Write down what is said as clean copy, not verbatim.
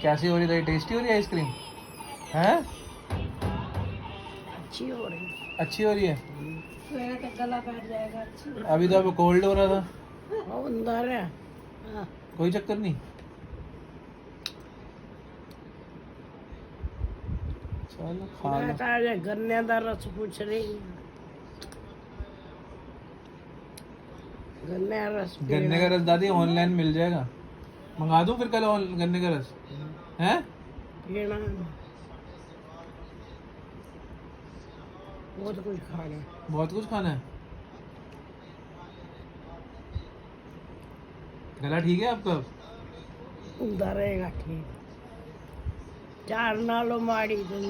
कैसी हो रही है? टेस्टी हो रही है आइसक्रीम? हैं? अच्छी हो रही। अच्छी हो रही है? मेरा तो गला बैठ जाएगा अच्छी। अभी तो आपको कोल्ड हो रहा था। वो अंदर है। हाँ। कोई चक्कर नहीं। चलो खा लो। मैं तो आज गन्ने का रस पूछ रही हूँ। गन्ने का रस गन्ने का रस दादी ऑनलाइन मिल जाएगा, मंगा दूं फिर कल गन्ने का रस? हैं? पीना है। बहुत कुछ खाना है। बहुत कुछ खाना है। गला ठीक है आपका? अंदर रहेगा ठीक। चार नालों मारी तुम।